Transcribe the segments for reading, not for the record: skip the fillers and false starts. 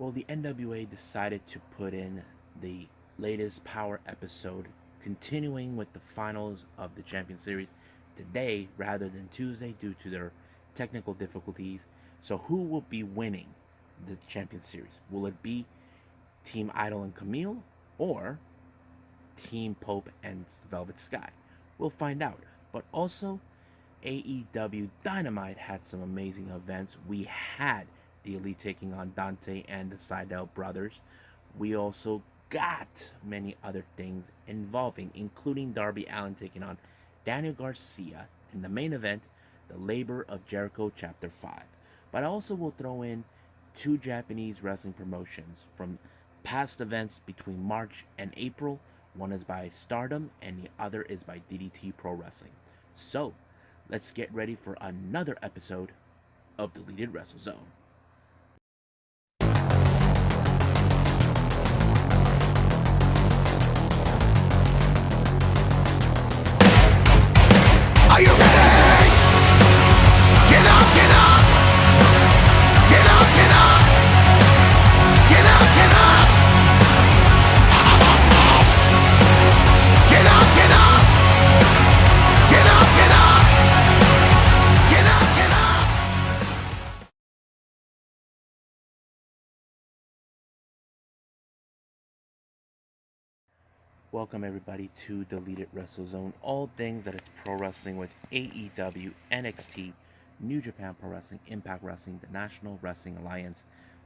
Well, the NWA decided to put in the latest Powerrr episode, continuing with the finals of the Champion Series today rather than Tuesday due to their technical difficulties. So, who will be winning the Champion Series? Will it be Team Idol and Kamille or Team Pope and Velvet Sky? We'll find out. But also, AEW Dynamite had some amazing events. We had the Elite taking on Dante and the Seidel brothers. We also got many other things involving, including Darby Allin taking on Daniel Garcia in the main event, the Labour of Jericho Chapter 5. But I also will throw in two Japanese wrestling promotions from past events between March and April. One is by Stardom and the other is by DDT Pro Wrestling. So, let's get ready for another episode of Deleted Wrestle Zone. Are you ready? Get up, get up! Get up, get up! Get up, get up! Get up, get up! Get up, get up! Get up, get up! Welcome everybody to Deleted Wrestle Zone. All things that it's pro wrestling with AEW, NXT, New Japan Pro Wrestling, Impact Wrestling, the National Wrestling Alliance,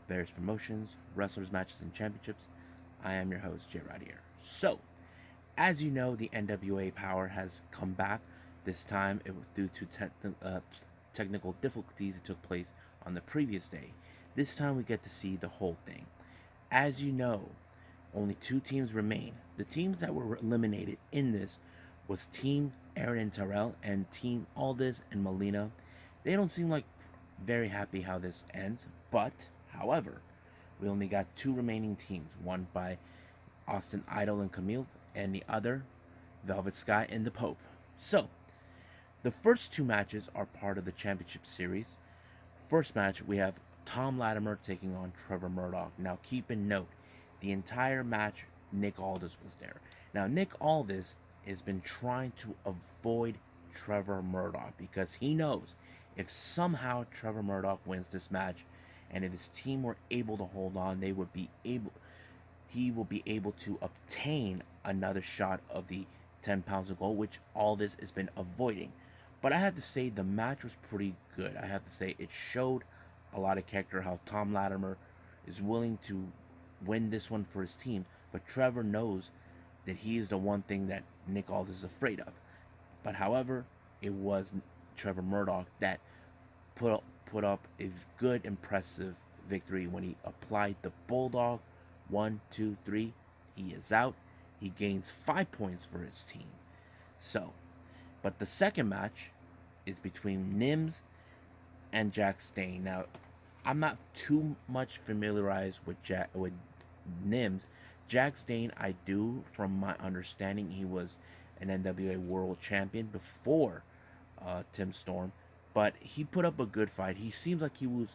various promotions, wrestlers, matches, and championships. I am your host, Jay Radier. So, as you know, the NWA Powerrr has come back. This time, it was due to technical difficulties that took place on the previous day. This time, we get to see the whole thing. As you know, only two teams remain. The teams that were eliminated in this was Team Aaron and Terrell and Team Aldis and Molina. They don't seem like very happy how this ends, but however, we only got two remaining teams, one by Austin Idol and Kamille, and the other Velvet Sky and the Pope. So, the first two matches are part of the championship series. First match, we have Tom Latimer taking on Trevor Murdoch. Now, keep in note, the entire match, Nick Aldis was there. Now, Nick Aldis has been trying to avoid Trevor Murdoch because he knows if somehow Trevor Murdoch wins this match, and if his team were able to hold on, he will be able to obtain another shot of the 10 pounds of gold, which Aldis has been avoiding. But I have to say the match was pretty good. I have to say it showed a lot of character, how Tom Latimer is willing to win this one for his team, but Trevor knows that he is the one thing that Nick Aldis is afraid of. But however, it was Trevor Murdoch that put up a good, impressive victory when he applied the Bulldog. 1, 2, 3. He is out. He gains 5 points for his team. So, but the second match is between Nims and Jack Stane. Now, I'm not too much familiarized with Nims. Jack Stane, I do, from my understanding, he was an NWA World Champion before Tim Storm, but he put up a good fight. He seems like he was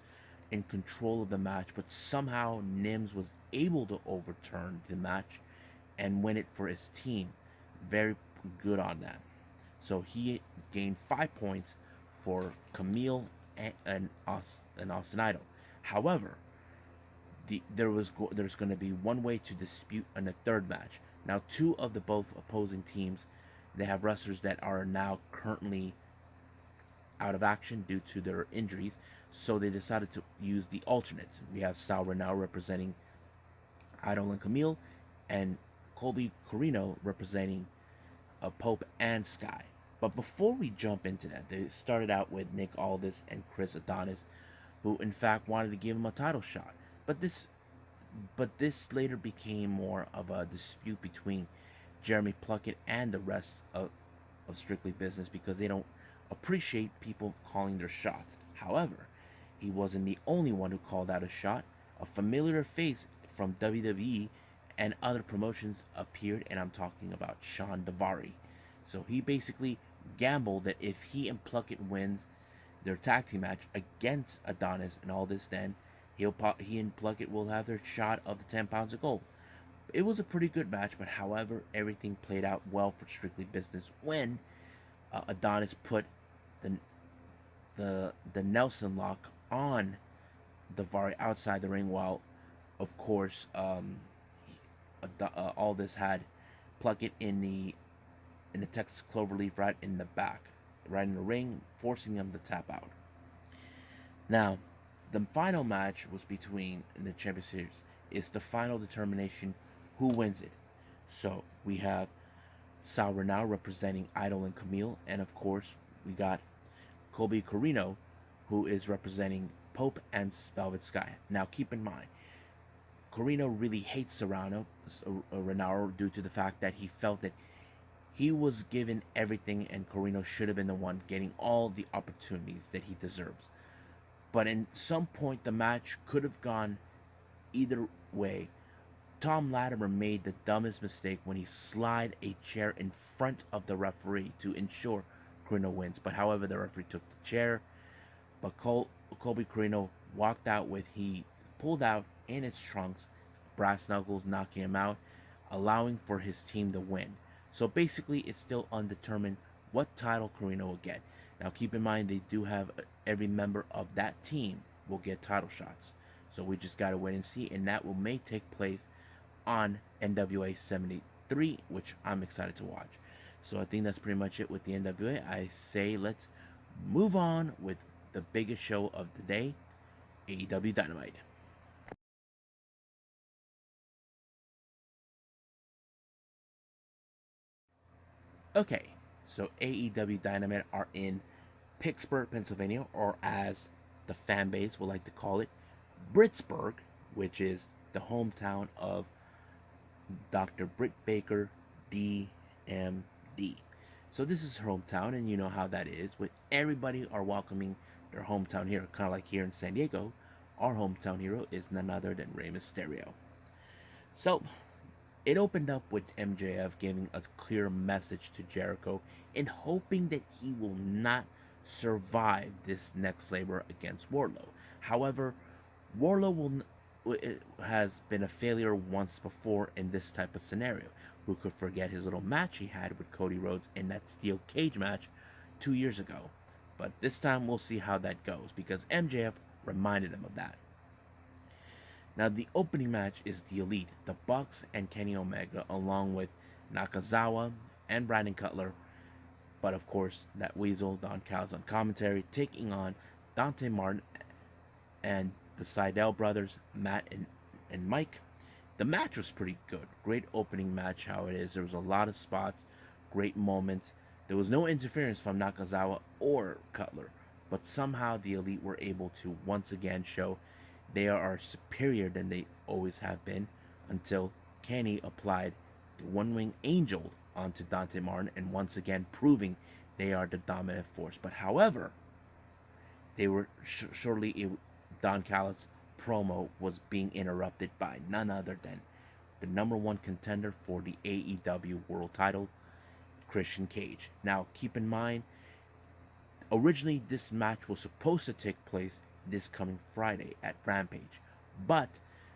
in control of the match, but somehow Nims was able to overturn the match and win it for his team. Very good on that. So he gained 5 points for Kamille and Austin Idol. However, there's going to be one way to dispute in the third match. Now, two of the both opposing teams, they have wrestlers that are now currently out of action due to their injuries, so they decided to use the alternates. We have Sal Renau representing Idol and Kamille, and Colby Corino representing Pope and Sky. But before we jump into that, they started out with Nick Aldis and Chris Adonis, who in fact wanted to give him a title shot. But this later became more of a dispute between Jeremy Pluckett and the rest of Strictly Business because they don't appreciate people calling their shots. However, he wasn't the only one who called out a shot. A familiar face from WWE and other promotions appeared, and I'm talking about Sean Davari. So he basically gambled that if he and Pluckett wins their tag team match against Adonis and all this, then He and Pluckett will have their shot of the 10 pounds of gold. It was a pretty good match, but however, everything played out well for Strictly Business when Adonis put the the Nelson lock on Davari outside the ring, while of course all this had Pluckett in the Texas Cloverleaf right in the back, right in the ring, forcing him to tap out. Now, the final match was between in the Champion Series. It's the final determination who wins it. So we have Sal Renau representing Idol and Kamille, and of course we got Colby Corino, who is representing Pope and Velvet Sky. Now keep in mind, Corino really hates Renau due to the fact that he felt that he was given everything and Corino should have been the one getting all the opportunities that he deserves. But in some point the match could have gone either way. Tom Latimer made the dumbest mistake when he slid a chair in front of the referee to ensure Corino wins. But however, the referee took the chair, but Colby Corino walked out with he pulled out in its trunks, brass knuckles knocking him out, allowing for his team to win. So basically, it's still undetermined what title Corino will get. Now keep in mind they do have every member of that team will get title shots. So we just gotta wait and see, and that will may take place on NWA 73, which I'm excited to watch. So I think that's pretty much it with the NWA. I say let's move on with the biggest show of the day, AEW Dynamite. Okay, so AEW Dynamite are in Pittsburgh, Pennsylvania, or as the fan base would like to call it, Brittsburg, which is the hometown of Dr. Britt Baker, DMD. So this is her hometown, and you know how that is. With everybody are welcoming their hometown hero, kind of like here in San Diego. Our hometown hero is none other than Rey Mysterio. So it opened up with MJF giving a clear message to Jericho in hoping that he will not survive this next labor against Wardlow. However, Wardlow has been a failure once before in this type of scenario. Who could forget his little match he had with Cody Rhodes in that steel cage match 2 years ago? But this time we'll see how that goes because MJF reminded him of that. Now the opening match is the Elite, the Bucks and Kenny Omega, along with Nakazawa and Brandon Cutler, but of course that Weasel Don Callis on commentary, taking on Dante Martin and the Seidel brothers, Matt and Mike. The match was pretty good. Great opening match, how it is. There was a lot of spots, great moments. There was no interference from Nakazawa or Cutler, but somehow the Elite were able to once again show they are superior than they always have been until Kenny applied the One Wing Angel onto Dante Martin and once again proving they are the dominant force. But however, they were shortly Don Callis promo was being interrupted by none other than the number one contender for the AEW World Title, Christian Cage. Now, keep in mind, originally this match was supposed to take place this coming Friday at Rampage, but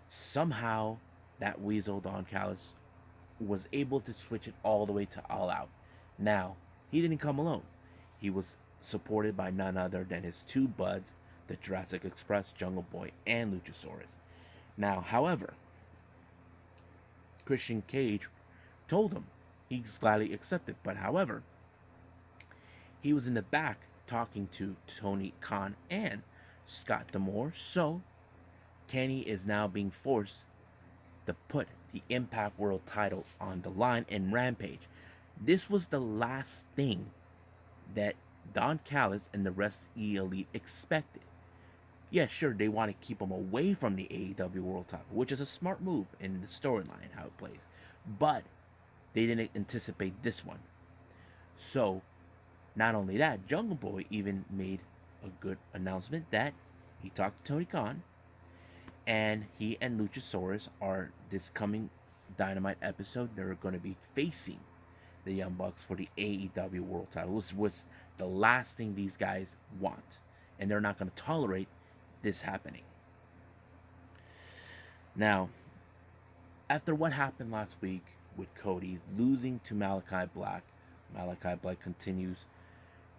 somehow that Weasel Don Callis was able to switch it all the way to All Out. Now, he didn't come alone. He was supported by none other than his two buds, the Jurassic Express, Jungle Boy, and Luchasaurus. Now, however, Christian Cage told him he's gladly accepted, but however, he was in the back talking to Tony Khan and Scott D'Amore, so Kenny is now being forced to put the Impact World title on the line in Rampage. This was the last thing that Don Callis and the rest of the Elite expected. Yeah, sure, they want to keep him away from the AEW World title, which is a smart move in the storyline, how it plays. But they didn't anticipate this one. So, not only that, Jungle Boy even made a good announcement that he talked to Tony Khan, and he and Luchasaurus are this coming Dynamite episode. They're going to be facing the Young Bucks for the AEW World title, which was the last thing these guys want, and they're not going to tolerate this happening. Now, after what happened last week with Cody losing to Malachi Black continues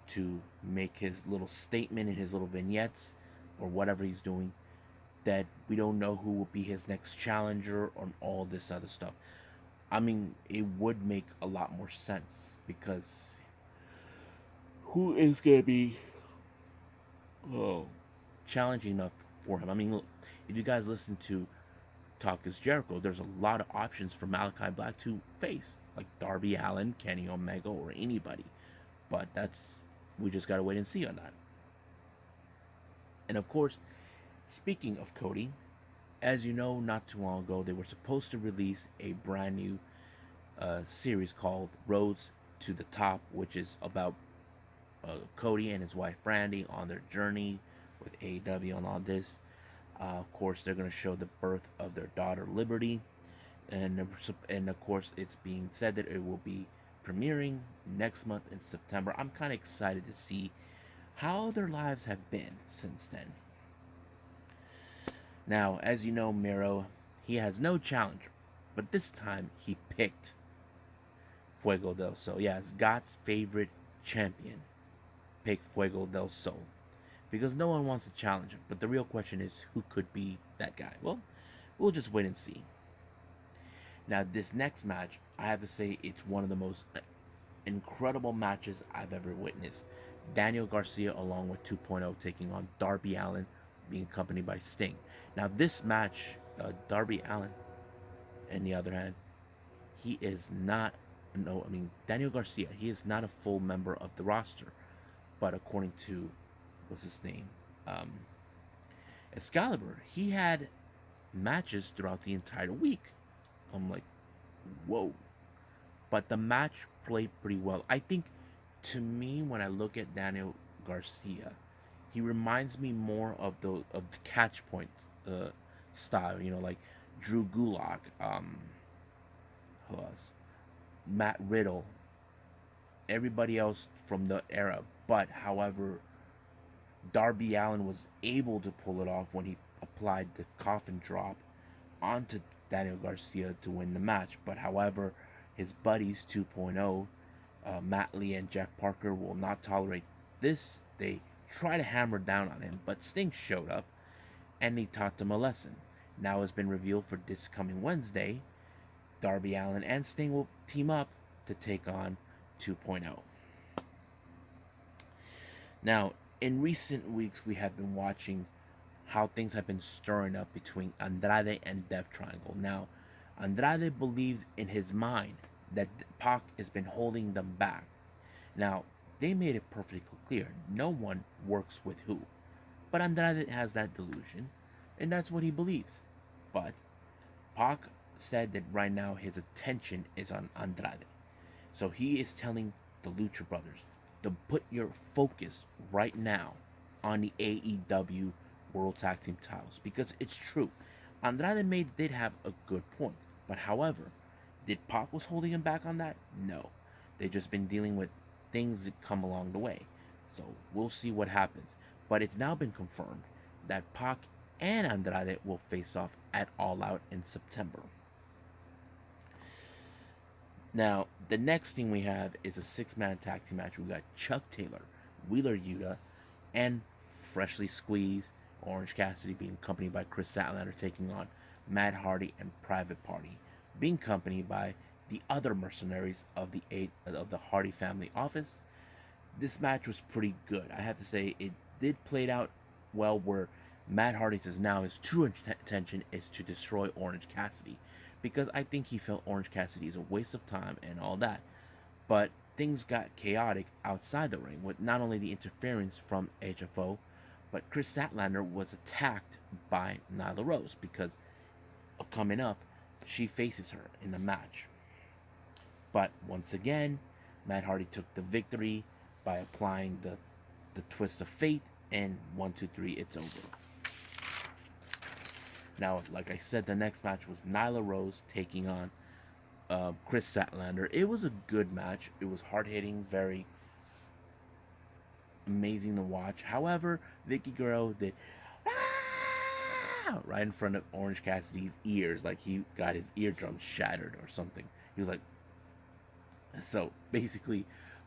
to make his little statement in his little vignettes or whatever he's doing that we don't know who will be his next challenger or all this other stuff. I mean, it would make a lot more sense because who is going to be oh, challenging enough for him? I mean, look, if you guys listen to Talk is Jericho, there's a lot of options for Malachi Black to face, like Darby Allin, Kenny Omega, or anybody. But we just gotta wait and see on that. And of course, speaking of Cody, as you know, not too long ago, they were supposed to release a brand new series called Roads to the Top, which is about Cody and his wife Brandy on their journey with AEW and all this. Of course, they're going to show the birth of their daughter Liberty, and of course, it's being said that it will be premiering next month in September. I'm kind of excited to see how their lives have been since then. Now, as you know, Miro, he has no challenger, but this time he picked Fuego del Sol. Yeah, it's God's favorite champion. Pick Fuego del Sol because no one wants to challenge him. But the real question is, who could be that guy? Well, we'll just wait and see. Now, this next match, I have to say, it's one of the most incredible matches I've ever witnessed. Daniel Garcia, along with 2.0, taking on Darby Allin, being accompanied by Sting. Now, this match, Darby Allin, on the other hand, he is not. No, I mean Daniel Garcia. He is not a full member of the roster, but according to what's his name, um, Excalibur, he had matches throughout the entire week. I'm like, whoa. But the match played pretty well. I think, to me, when I look at Daniel Garcia, he reminds me more of the catch point style. You know, like Drew Gulak, who else? Matt Riddle, everybody else from the era. But however, Darby Allin was able to pull it off when he applied the coffin drop onto Daniel Garcia to win the match. But however, his buddies 2.0, Matt Lee and Jeff Parker, will not tolerate this. They try to hammer down on him, but Sting showed up and he taught them a lesson. Now it's been revealed for this coming Wednesday, Darby Allin and Sting will team up to take on 2.0. Now, in recent weeks, we have been watching how things have been stirring up between Andrade and Death Triangle. Now, Andrade believes in his mind that Pac has been holding them back. Now, they made it perfectly clear no one works with who. But Andrade has that delusion, and that's what he believes. But Pac said that right now his attention is on Andrade. So he is telling the Lucha Brothers to put your focus right now on the AEW World Tag Team titles. Because it's true. Andrade did have a good point. But however, did Pac was holding him back on that? No. They've just been dealing with things that come along the way. So we'll see what happens. But it's now been confirmed that Pac and Andrade will face off at All Out in September. Now, the next thing we have is a six-man tag team match. We got Chuck Taylor, Wheeler Yuta, and freshly squeezed Orange Cassidy being accompanied by Chris Statlander taking on Matt Hardy and Private Party, being accompanied by the other mercenaries of the Hardy family office. This match was pretty good. I have to say it did play out well where Matt Hardy says now his true intention is to destroy Orange Cassidy because I think he felt Orange Cassidy is a waste of time and all that. But things got chaotic outside the ring with not only the interference from HFO, but Chris Statlander was attacked by Nyla Rose because coming up, she faces her in the match. But once again, Matt Hardy took the victory by applying the twist of fate, and 1, 2, 3, it's over. Now, like I said, the next match was Nyla Rose taking on Chris Statlander. It was a good match. It was hard-hitting, very amazing to watch. However, Vicky Guerrero did right in front of Orange Cassidy's ears, like he got his eardrum shattered or something. He was like, so basically,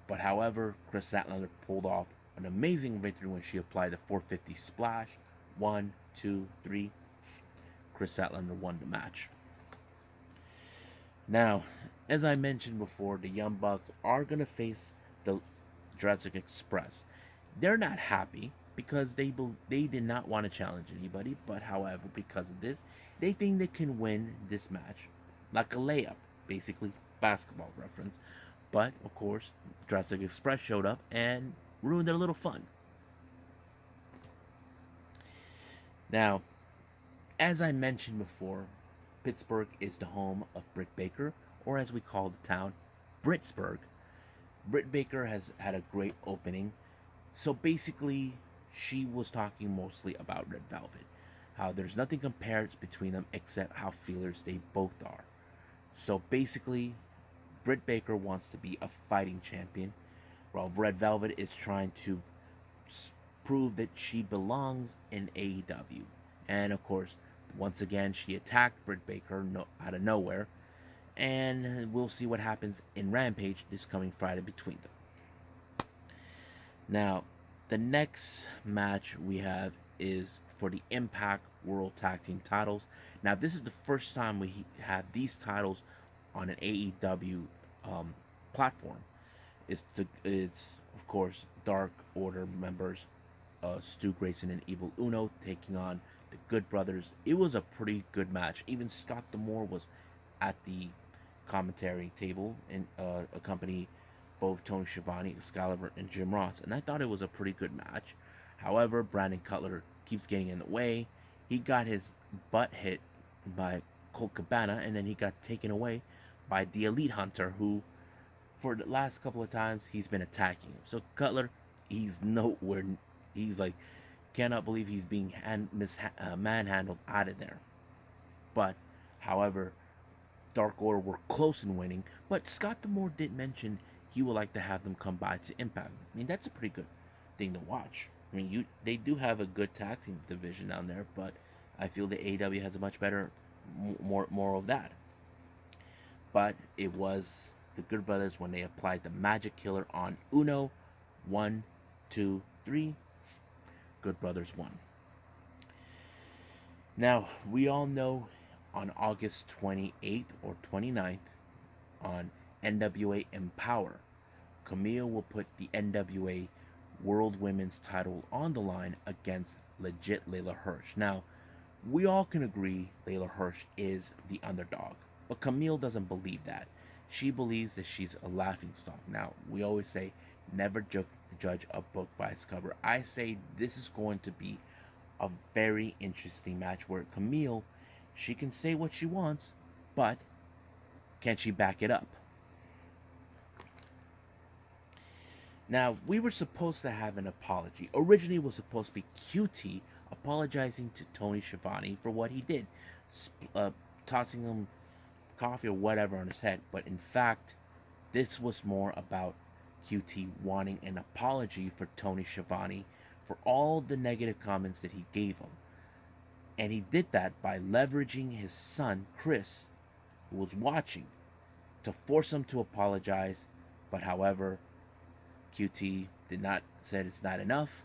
but however, Chris Statlander pulled off an amazing victory when she applied the 450 splash. 1, 2, 3. Chris Statlander won the match. Now, as I mentioned before, the Young Bucks are going to face the Jurassic Express. They're not happy because they did not want to challenge anybody, but however, because of this, they think they can win this match like a layup, basically basketball reference. But of course, Jurassic Express showed up and ruined their little fun. Now, as I mentioned before, Pittsburgh is the home of Britt Baker, or as we call the town, Brittsburg. Britt Baker has had a great opening. So basically, she was talking mostly about Red Velvet, how there's nothing compared between them except how feelers they both are. So basically, Britt Baker wants to be a fighting champion, while Red Velvet is trying to prove that she belongs in AEW. And of course, once again, she attacked Britt Baker out of nowhere, and we'll see what happens in Rampage this coming Friday between them. Now, the next match we have is for the Impact World Tag Team titles. Now, this is the first time we have these titles on an AEW platform. It's of course Dark Order members, Stu Grayson and Evil Uno taking on the Good Brothers. It was a pretty good match. Even Scott D'Amore was at the commentary table and accompanied both Tony Schiavone, Excalibur, and Jim Ross, and I thought it was a pretty good match. However, Brandon Cutler keeps getting in the way. He got his butt hit by Colt Cabana, and then he got taken away by the Elite Hunter, who, for the last couple of times, he's been attacking him. So Cutler, he's nowhere. He's like, cannot believe he's being manhandled out of there. But, however, Dark Order were close in winning. But Scott D'Amore did mention he would like to have them come by to Impact. I mean, that's a pretty good thing to watch. I mean, they do have a good tag team division down there, but I feel the AEW has a much better, more of that. But it was the Good Brothers when they applied the Magic Killer on Uno. 1, 2, 3. Good Brothers won. Now, we all know on August 28th or 29th on NWA Empower, Kamille will put the NWA World Women's title on the line against legit Layla Hirsch. Now, we all can agree Layla Hirsch is the underdog, but Kamille doesn't believe that. She believes that she's a laughingstock. Now, we always say never judge a book by its cover. I say this is going to be a very interesting match where Kamille, she can say what she wants, but can she back it up? Now, we were supposed to have an apology. Originally, it was supposed to be QT apologizing to Tony Schiavone for what he did, tossing him coffee or whatever on his head. But in fact, this was more about QT wanting an apology for Tony Schiavone for all the negative comments that he gave him. And he did that by leveraging his son, Chris, who was watching, to force him to apologize. But however, QT said it's not enough,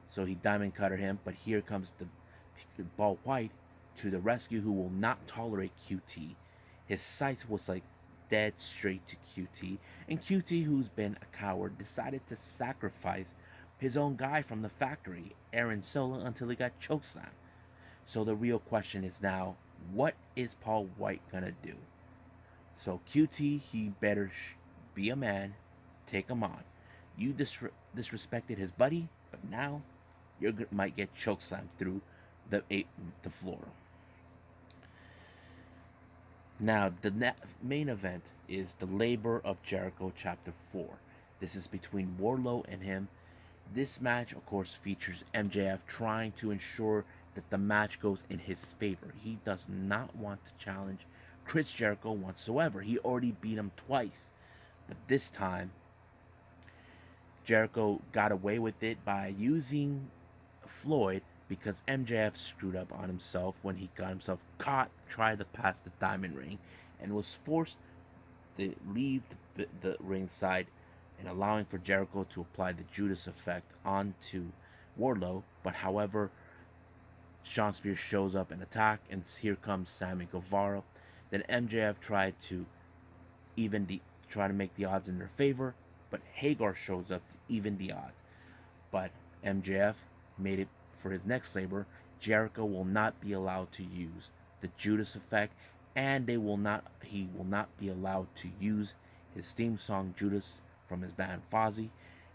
so he diamond cutter him. But here comes the Ball White to the rescue, who will not tolerate QT. His sights was like dead straight to QT, and QT, who's been a coward, decided to sacrifice his own guy from the factory, Aaron Solo, until he got chokeslammed. So the real question is now, what is Paul White gonna do? So QT, he better be a man, take him on. You disrespected his buddy, but now you might get chokeslammed through the floor. Now, the main event is the Labour of Jericho Chapter 4. This is between Wardlow and him. This match, of course, features MJF trying to ensure that the match goes in his favor. He does not want to challenge Chris Jericho whatsoever. He already beat him twice. But this time, Jericho got away with it by using Floyd because MJF screwed up on himself when he got himself caught, tried to pass the diamond ring, and was forced to leave the ringside and allowing for Jericho to apply the Judas effect onto Wardlow. But however, Sean Spears shows up and attack, and here comes Sammy Guevara. Then MJF tried to even the try to make the odds in their favor, but Hagar shows up to even the odds. But MJF made it for his next labor. Jericho will not be allowed to use the Judas effect, and he will not be allowed to use his theme song Judas from his band Fozzy,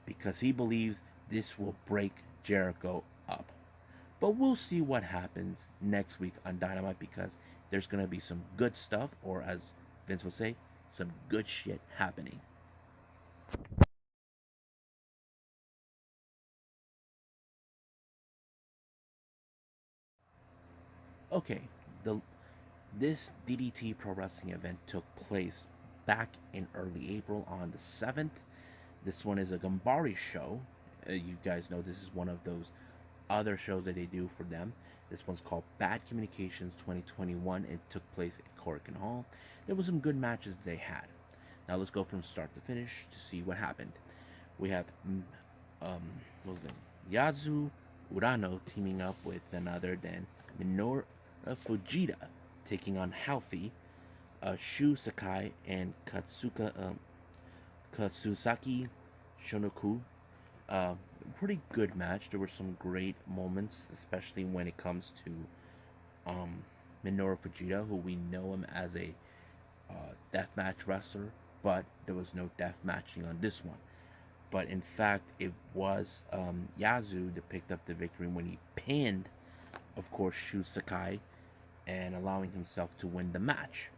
because he believes this will break Jericho up. But we'll see what happens next week on Dynamite, because there's going to be some good stuff, or as Vince would say, some good shit happening. Okay, the this DDT Pro Wrestling event took place back in early April on the 7th. This one is a Gambari show. You guys know this is one of those other shows that they do for them. This one's called Bad Communications 2021. It took place at Corrigan Hall. There was some good matches they had. Now let's go from start to finish to see what happened. We have what was it? Yazu Urano teaming up with none other than Minoru Fujita, taking on Halfy, Shu Sakai, and Katsusaki Shonoku. Uh, Pretty good match. There were some great moments, especially when it comes to Minoru Fujita, who we know him as a deathmatch wrestler, but there was no death matching on this one. But in fact, it was Yazoo that picked up the victory when he pinned, of course, Shu Sakai, and allowing himself to win the match.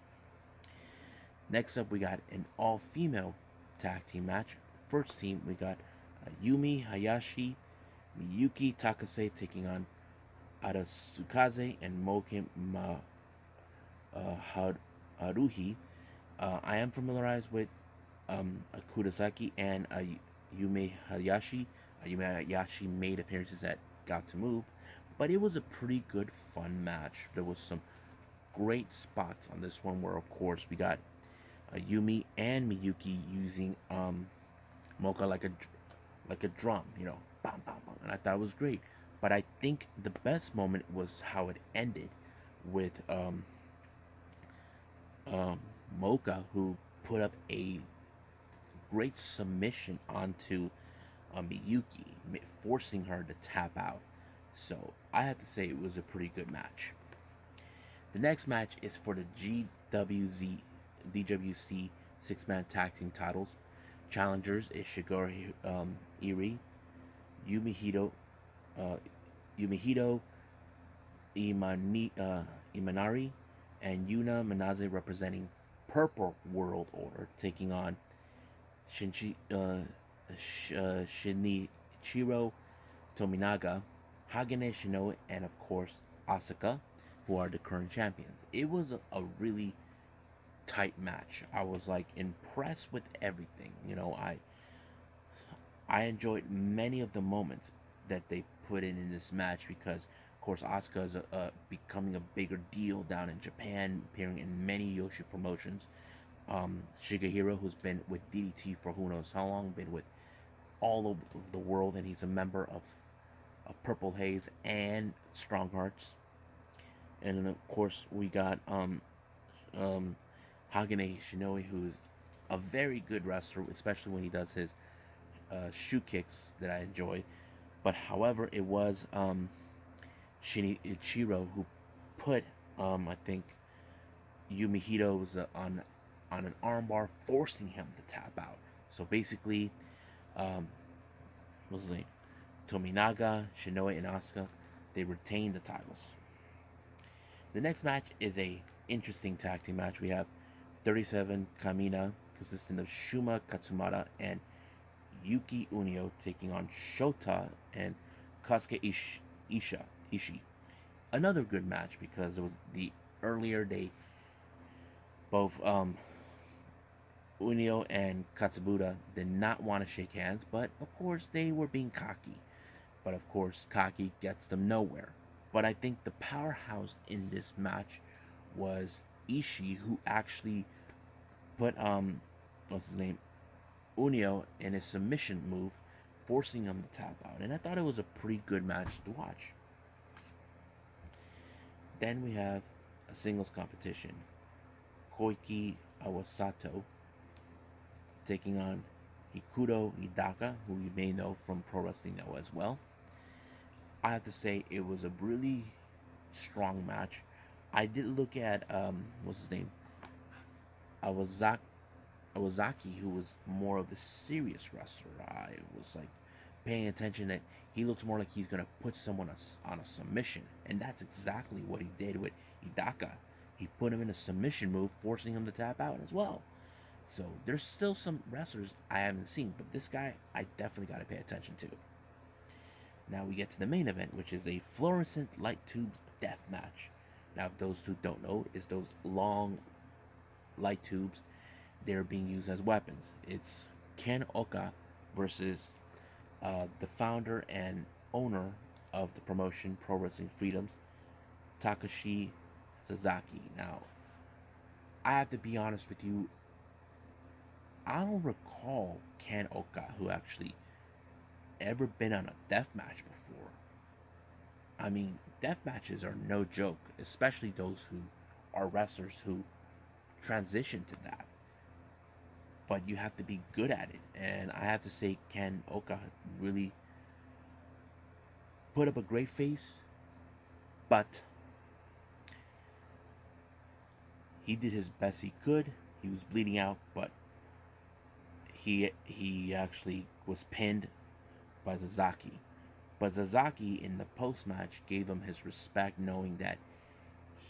Next up, we got an all-female tag team match. First team, we got Yumi Hayashi, Miyuki Takase taking on Arasukaze and Moki Haruhi. I am familiarized with Kudasaki and Yume Hayashi. Yume Hayashi made appearances at Got to Move, but it was a pretty good, fun match. There was some great spots on this one where, of course, we got Yumi and Miyuki using Mocha like a drum, bam, bam, bam, and I thought it was great. But I think the best moment was how it ended with Mocha, who put up a great submission onto Miyuki, forcing her to tap out. So I have to say it was a pretty good match. The next match is for the DWC six-man tag team titles. Challengers is Shigeru Iri, Yumihito, Yumihito Imanari, and Yuna Manaze representing Purple World Order, taking on Shinichiro Tominaga, Hagane Shinoe, and of course Asuka, who are the current champions. It was a really tight match. I was like impressed with everything. I enjoyed many of the moments that they put in this match, because of course Asuka is becoming a bigger deal down in Japan, appearing in many Yoshi promotions. Shigehiro, who's been with DDT for who knows how long, been with all over the world, and he's a member of Purple Haze and Strong Hearts. And then of course we got Hagane Shinoe, who's a very good wrestler, especially when he does his shoe kicks that I enjoy. But however, it was Shinichiro who put I think Yumihito was on an armbar, forcing him to tap out. So basically, what was his name? Tominaga, Shinoe, and Asuka, they retained the titles. The next match is a interesting tag team match. We have 37 Kamina, consisting of Shuma Katsumata and Yuki Unio, taking on Shota and Kasuke Ishii. Another good match, because it was the earlier they both Unio and Katsubuta did not want to shake hands, but of course they were being cocky. But of course, Kaki gets them nowhere. But I think the powerhouse in this match was Ishii, who actually put what's his name, Unio in his submission move, forcing him to tap out. And I thought it was a pretty good match to watch. Then we have a singles competition. Koiki Awasato taking on Hikaru Hidaka, who you may know from Pro Wrestling Now as well. I have to say it was a really strong match. I did look at what's his name, Awazaki, who was more of the serious wrestler. I was like paying attention that he looks more like he's gonna put someone on a submission, and that's exactly what he did with Hidaka. He put him in a submission move, forcing him to tap out as well. So there's still some wrestlers I haven't seen, but this guy I definitely got to pay attention to. Now we get to the main event, which is a fluorescent light tubes death match. Now, if those who don't know, is those long light tubes. They're being used as weapons. It's Ken Oka versus the founder and owner of the promotion Pro Wrestling Freedoms, Takashi Sasaki. Now, I have to be honest with you, I don't recall Ken Oka who actually ever been on a death match before. I mean, death matches are no joke, especially those who are wrestlers who transition to that. But you have to be good at it, and I have to say Ken Oka really put up a great face, but he did his best he could. He was bleeding out, but he actually was pinned by Sasaki. But Sasaki in the post match gave him his respect, knowing that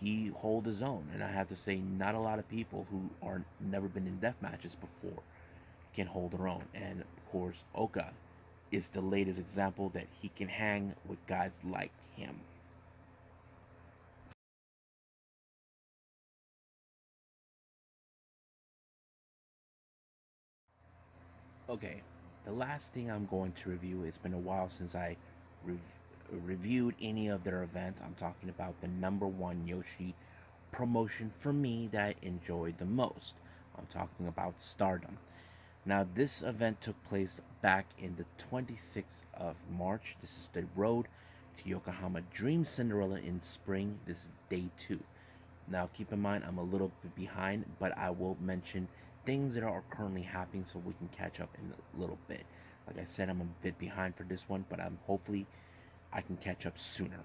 he hold his own. And I have to say, not a lot of people who are never been in death matches before can hold their own. And of course, Oka is the latest example that he can hang with guys like him. Okay, the last thing I'm going to review, it's been a while since I rev- reviewed any of their events. I'm talking about the number one Yoshi promotion for me that I enjoyed the most. I'm talking about Stardom. Now, this event took place back in the 26th of March. This is the road to Yokohama Dream Cinderella in spring. This is day 2. Now, keep in mind, I'm a little bit behind, but I will mention things that are currently happening so we can catch up in a little bit. Like I said, I'm a bit behind for this one, but I'm hopefully I can catch up sooner.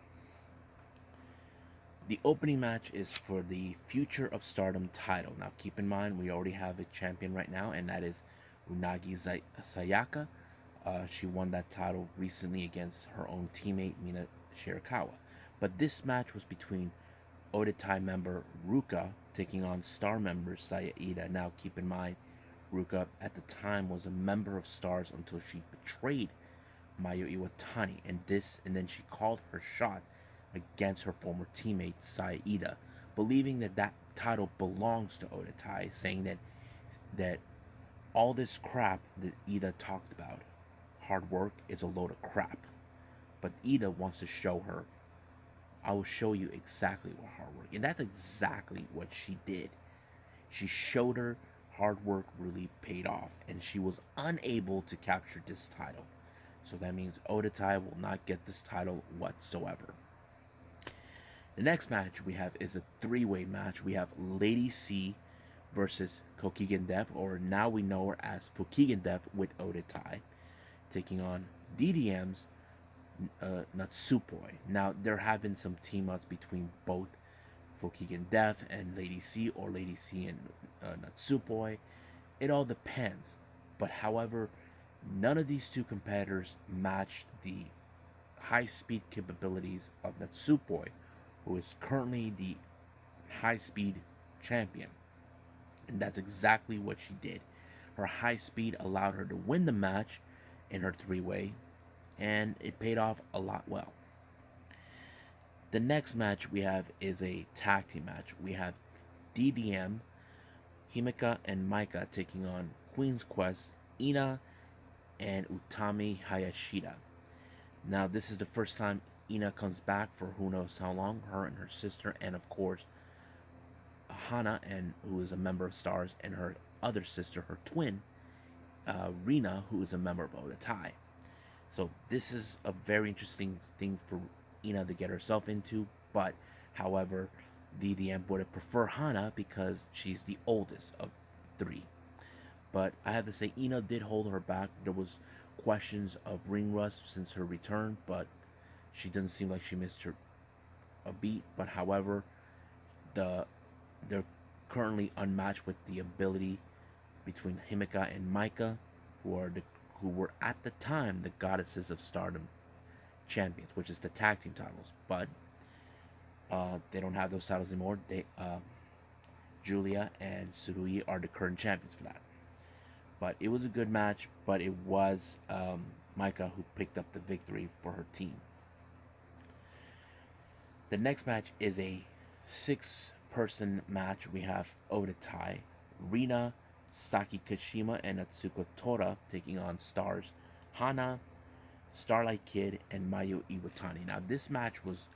The opening match is for the Future of Stardom title. Now, keep in mind, we already have a champion right now, and that is Unagi Sayaka. She won that title recently against her own teammate, Mina Shirakawa. But this match was between Odatai member Ruka taking on Star member Saya Ida. Now, keep in mind, Ruka at the time was a member of Stars until she betrayed Mayu Iwatani, and then she called her shot against her former teammate Saida, believing that that title belongs to Odatai, saying that all this crap that Ida talked about, hard work, is a load of crap. But Ida wants to show her, I will show you exactly what hard work, and that's exactly what she did. She showed her hard work really paid off, and she was unable to capture this title. So that means Odatai will not get this title whatsoever. The next match we have is a three-way match. We have Lady C versus Kokigen Death, or now we know her as Fukigen Death with Odatai, taking on DDM's Natsupoi. Now, there have been some team-ups between both Fukigen Death and Lady C, or Lady C and Natsupoi. It all depends. But however, none of these two competitors matched the high speed capabilities of Natsupoi, who is currently the high speed champion. And that's exactly what she did. Her high speed allowed her to win the match in her three way, and it paid off a lot well. The next match we have is a tag team match. We have DDM, Himeka, and Maika taking on Queen's Quest, Ina, and Utami Hayashida. Now, this is the first time Ina comes back for who knows how long. Her and her sister, and of course, Hana, and who is a member of Stars, and her other sister, her twin, Rina, who is a member of Oda Tai. So this is a very interesting thing for Ina to get herself into. But, however, DDM would prefer Hana because she's the oldest of three. But I have to say, Ina did hold her back. There was questions of ring rust since her return, but she doesn't seem like she missed her a beat. But however, the they're currently unmatched with the ability between Himeka and Maika, who were at the time the Goddesses of Stardom champions, which is the tag team titles. But they don't have those titles anymore. Julia and Tsurugi are the current champions for that. But it was a good match, but it was Maika who picked up the victory for her team. The next match is a 6-person match. We have Oda Tai, Rina, Saki Kashima, and Natsuko Tora taking on Stars, Hana, Starlight Kid, and Mayu Iwatani. Now, this match was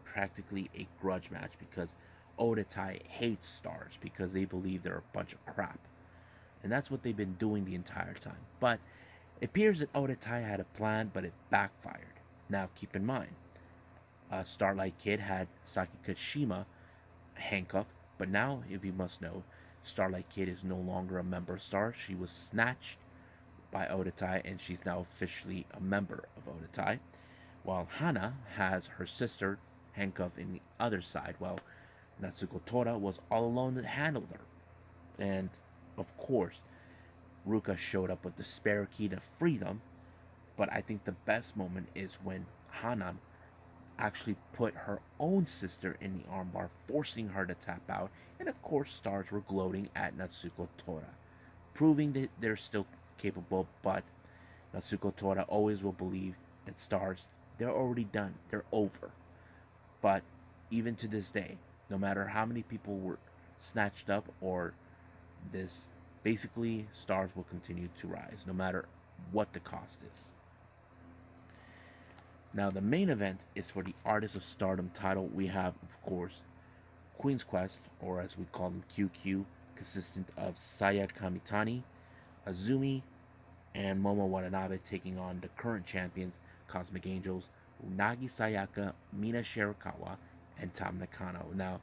practically a grudge match because Oda Tai hates Stars because they believe they're a bunch of crap. And that's what they've been doing the entire time. But it appears that Oda Tai had a plan, but it backfired. Now, keep in mind, Starlight Kid had Saki Kashima handcuffed, but now, if you must know, Starlight Kid is no longer a member of Stars. She was snatched by Oda Tai, and she's now officially a member of Oda Tai. While Hana has her sister handcuffed in the other side, while Natsuko Tora was all alone that handled her. And of course, Ruka showed up with the spare key to free them. But I think the best moment is when Hana actually put her own sister in the armbar, forcing her to tap out. And of course, Stars were gloating at Natsuko Tora, proving that they're still capable. But Natsuko Tora always will believe that Stars, they're already done, they're over. But even to this day, no matter how many people were snatched up or this, basically Stars will continue to rise no matter what the cost is. Now, the main event is for the Artist of Stardom title. We have, of course, Queen's Quest, or as we call them, QQ, consistent of Saya Kamitani, Azumi, and Momo Watanabe taking on the current champions, Cosmic Angels, Unagi Sayaka, Mina Shirakawa, and Tam Nakano. Now,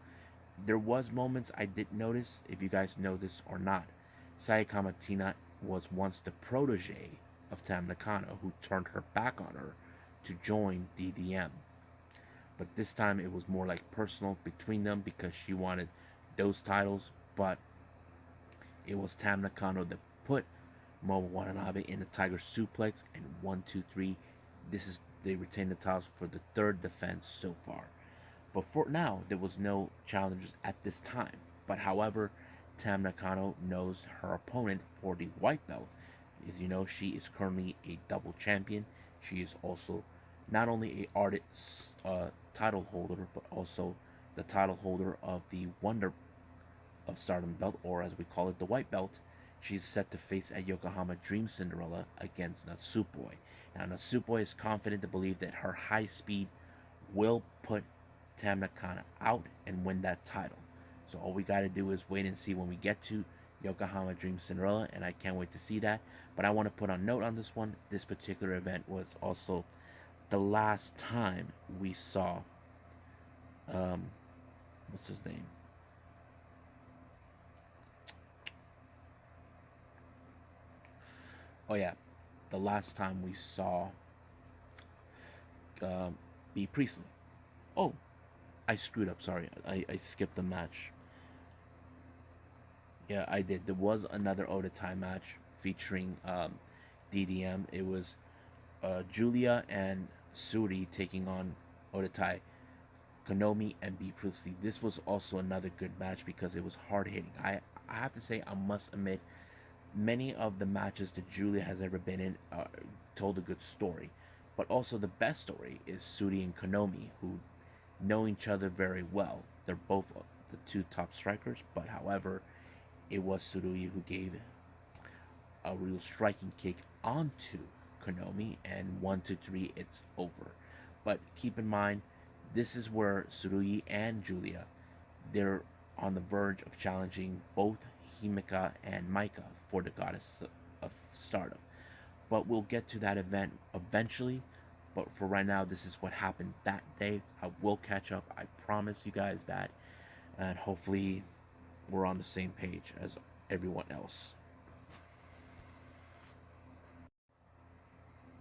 there was moments I did notice, if you guys know this or not. Saya Kamitani was once the protege of Tam Nakano, who turned her back on her to join DDM. But this time it was more like personal between them because she wanted those titles. But it was Tam Nakano that put Momo Watanabe in the Tiger Suplex, and 1, 2, 3. They retained the titles for the third defense so far. But for now, there was no challengers at this time. But however, Tam Nakano knows her opponent for the white belt. As you know, she is currently a double champion. She is also not only a artist title holder, but also the title holder of the Wonder of Stardom belt, or as we call it, the white belt. She's set to face at Yokohama Dream Cinderella against Natsupoi. Now, Natsupoi is confident to believe that her high speed will put Tam Nakano out and win that title. So all we got to do is wait and see when we get to Yokohama Dream Cinderella, and I can't wait to see that. But I want to put a note on this one. This particular event was also the last time we saw, what's his name? Oh yeah, the last time we saw B Priestley. Oh, I screwed up. Sorry, I skipped the match. Yeah, I did. There was another Oda Tai match featuring DDM. It was Julia and Suri taking on Oda Tai, Konomi, and B Priestley. This was also another good match because it was hard hitting. I have to say, I must admit, many of the matches that Julia has ever been in told a good story. But also the best story is Suri and Konomi, who know each other very well. They're both the two top strikers, but however, it was Tsurugi who gave a real striking kick onto Konami, and 1 to 3 it's over. But keep in mind, this is where Tsurugi and Julia, they're on the verge of challenging both Himeka and Maika for the Goddess of Stardom. But we'll get to that event eventually. But for right now, this is what happened that day. I will catch up. I promise you guys that. And hopefully, we're on the same page as everyone else.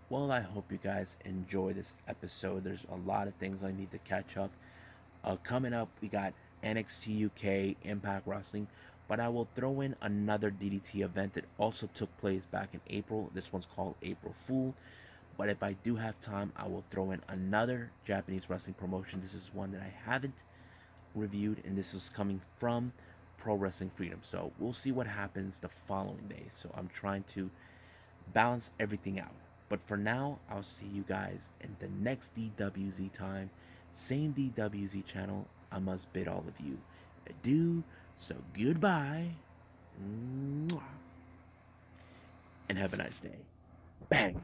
Well, I hope you guys enjoy this episode. There's a lot of things I need to catch up. Coming up, we got NXT UK, Impact Wrestling, but I will throw in another DDT event that also took place back in April. This one's called April Fool. But if I do have time, I will throw in another Japanese wrestling promotion. This is one that I haven't reviewed, and this is coming from Pro Wrestling Freedom. So we'll see what happens the following day. So I'm trying to balance everything out. But for now, I'll see you guys in the next DWZ time. Same DWZ channel. I must bid all of you adieu. So goodbye. And have a nice day. Bang.